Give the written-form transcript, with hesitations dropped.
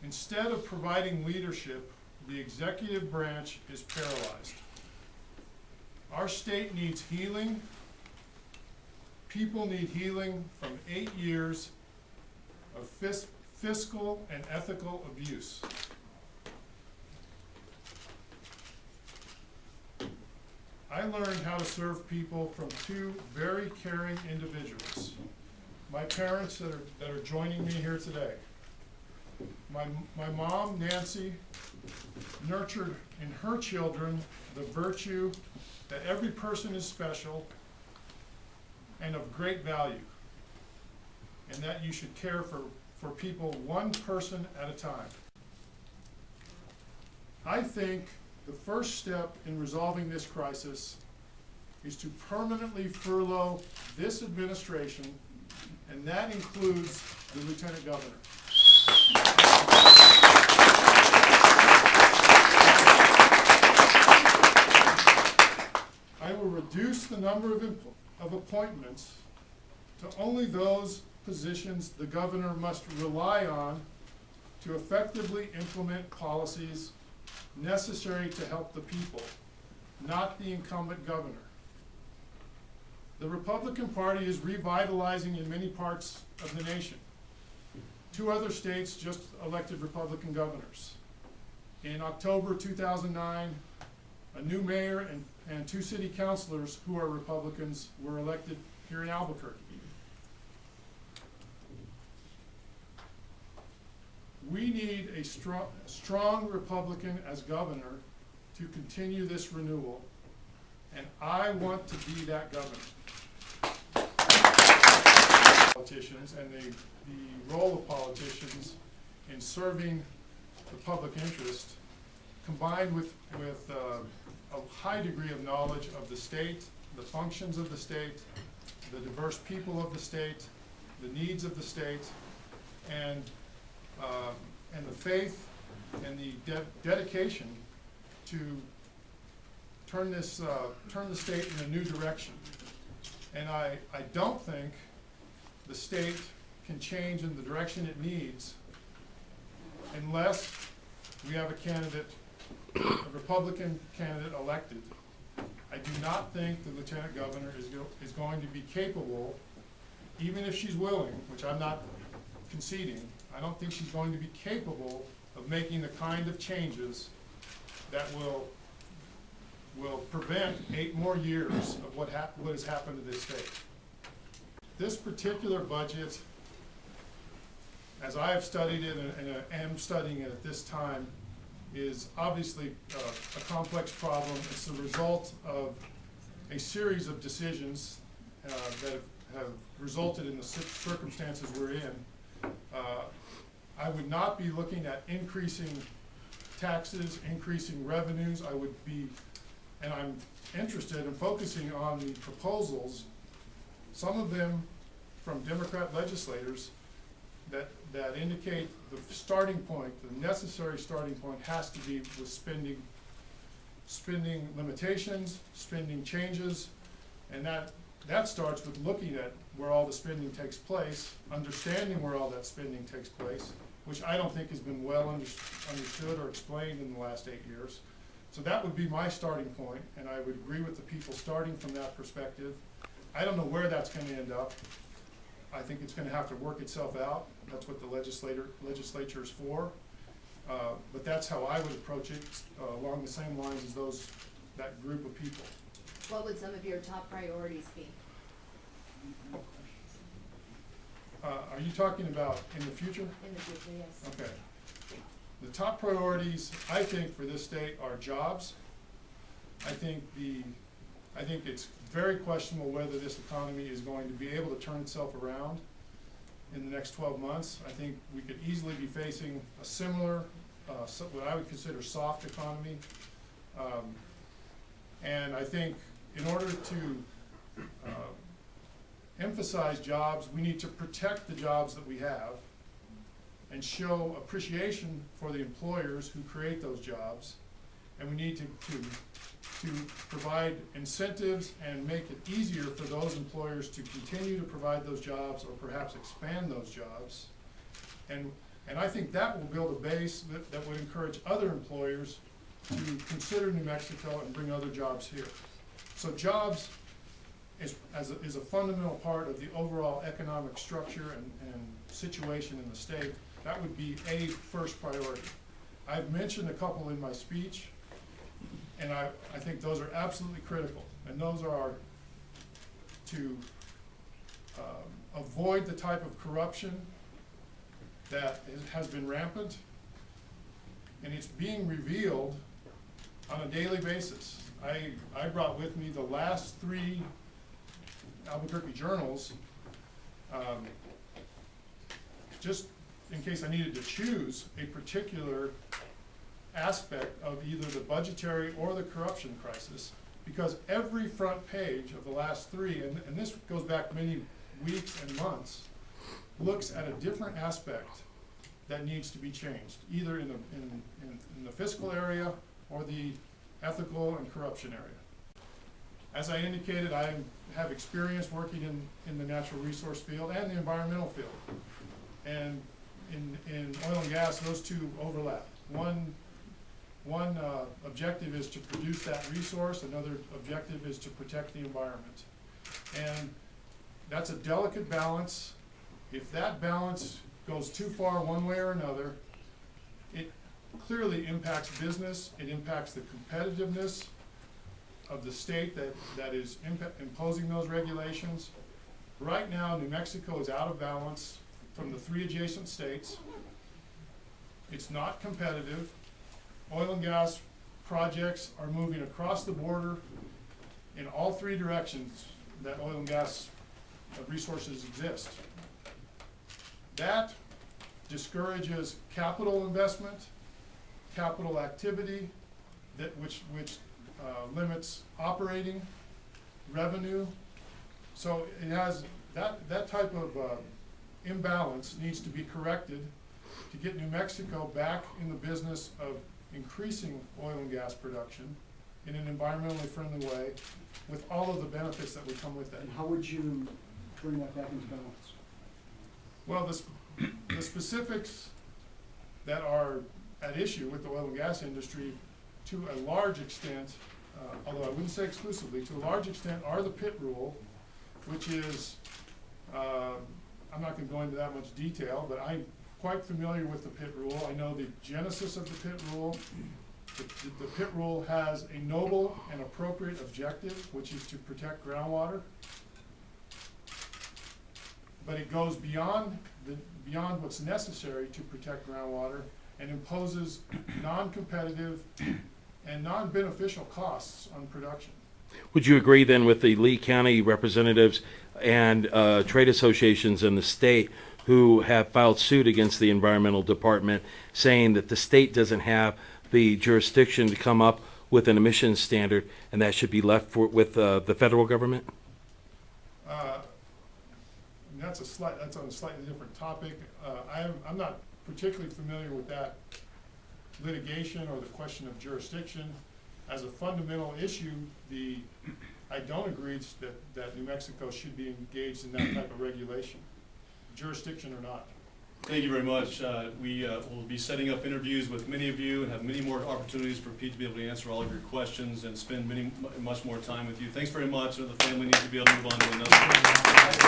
Instead of providing leadership, the executive branch is paralyzed. Our state needs healing. People need healing from 8 years of fiscal and ethical abuse. I learned how to serve people from two very caring individuals. My parents that are joining me here today. My mom, Nancy, nurtured in her children the virtue that every person is special and of great value, and that you should care for people one person at a time. I think the first step in resolving this crisis is to permanently furlough this administration, and that includes the Lieutenant Governor. I will reduce the number of appointments to only those positions the governor must rely on to effectively implement policies necessary to help the people, not the incumbent governor. The Republican Party is revitalizing in many parts of the nation. 2 other states just elected Republican governors. In October 2009, a new mayor and 2 city councilors who are Republicans were elected here in Albuquerque. We need a strong Republican as governor to continue this renewal, and I want to be that governor. Politicians and the role of politicians in serving the public interest, combined with a high degree of knowledge of the state, the functions of the state, the diverse people of the state, the needs of the state, and the faith and the dedication to turn the state in a new direction. And I don't think the state can change in the direction it needs unless we have a Republican candidate elected. I do not think the Lieutenant Governor is going to be capable, even if she's willing, which I'm not conceding, I don't think she's going to be capable of making the kind of changes that will prevent 8 more years of what has happened to this state. This particular budget, as I have studied it and am studying it at this time, is obviously a complex problem. It's the result of a series of decisions that have resulted in the circumstances we're in. I would not be looking at increasing taxes, increasing revenues. I would be, and I'm interested in focusing on the proposals, some of them from Democrat legislators, that indicate the starting point, the necessary starting point has to be with spending limitations, spending changes, and that starts with looking at where all the spending takes place, understanding where all that spending takes place, which I don't think has been well understood or explained in the last 8 years. So that would be my starting point, and I would agree with the people starting from that perspective. I don't know where that's going to end up. I think it's going to have to work itself out. That's what the legislature is for. But that's how I would approach it, along the same lines as that group of people. What would some of your top priorities be? Are you talking about in the future? In the future, yes. Okay. The top priorities, I think, for this state are jobs. I think it's very questionable whether this economy is going to be able to turn itself around in the next 12 months. I think we could easily be facing a similar, what I would consider soft economy. And I think in order to emphasize jobs, we need to protect the jobs that we have and show appreciation for the employers who create those jobs. And we need to provide incentives and make it easier for those employers to continue to provide those jobs or perhaps expand those jobs. And And I think that will build a base that would encourage other employers to consider New Mexico and bring other jobs here. So jobs is a fundamental part of the overall economic structure and situation in the state. That would be a first priority. I've mentioned a couple in my speech, and I think those are absolutely critical. And those are to avoid the type of corruption that has been rampant, and it's being revealed on a daily basis. I brought with me the last 3 Albuquerque journals, just in case I needed to choose a particular aspect of either the budgetary or the corruption crisis, because every front page of the last 3, and this goes back many weeks and months, looks at a different aspect that needs to be changed, either in the fiscal area or the ethical and corruption area. As I indicated, I have experience working in the natural resource field and the environmental field. And in oil and gas, those two overlap. One objective is to produce that resource, another objective is to protect the environment. And that's a delicate balance. If that balance goes too far one way or another, it clearly impacts business, it impacts the competitiveness of the state that is imposing those regulations. Right now, New Mexico is out of balance from the 3 adjacent states. It's not competitive. Oil and gas projects are moving across the border in all 3 directions that oil and gas resources exist. That discourages capital investment, capital activity, which limits operating revenue. So it has that type of imbalance needs to be corrected to get New Mexico back in the business of increasing oil and gas production in an environmentally friendly way with all of the benefits that would come with that. And how would you bring that back into balance? Well, the specifics that are at issue with the oil and gas industry to a large extent, although I wouldn't say exclusively, to a large extent are the pit rule, which is, I'm not going to go into that much detail, but I'm quite familiar with the pit rule. I know the genesis of the pit rule. The pit rule has a noble and appropriate objective, which is to protect groundwater. But it goes beyond what's necessary to protect groundwater and imposes non-competitive and non-beneficial costs on production. Would you agree then with the Lee County representatives and trade associations in the state who have filed suit against the environmental department, saying that the state doesn't have the jurisdiction to come up with an emissions standard and that should be left with the federal government? That's on a slightly different topic. I'm not particularly familiar with that litigation or the question of jurisdiction. As a fundamental issue, I don't agree that New Mexico should be engaged in that type of regulation, jurisdiction or not. Thank you very much. We will be setting up interviews with many of you and have many more opportunities for Pete to be able to answer all of your questions and spend much more time with you. Thanks very much. The family needs to be able to move on to another.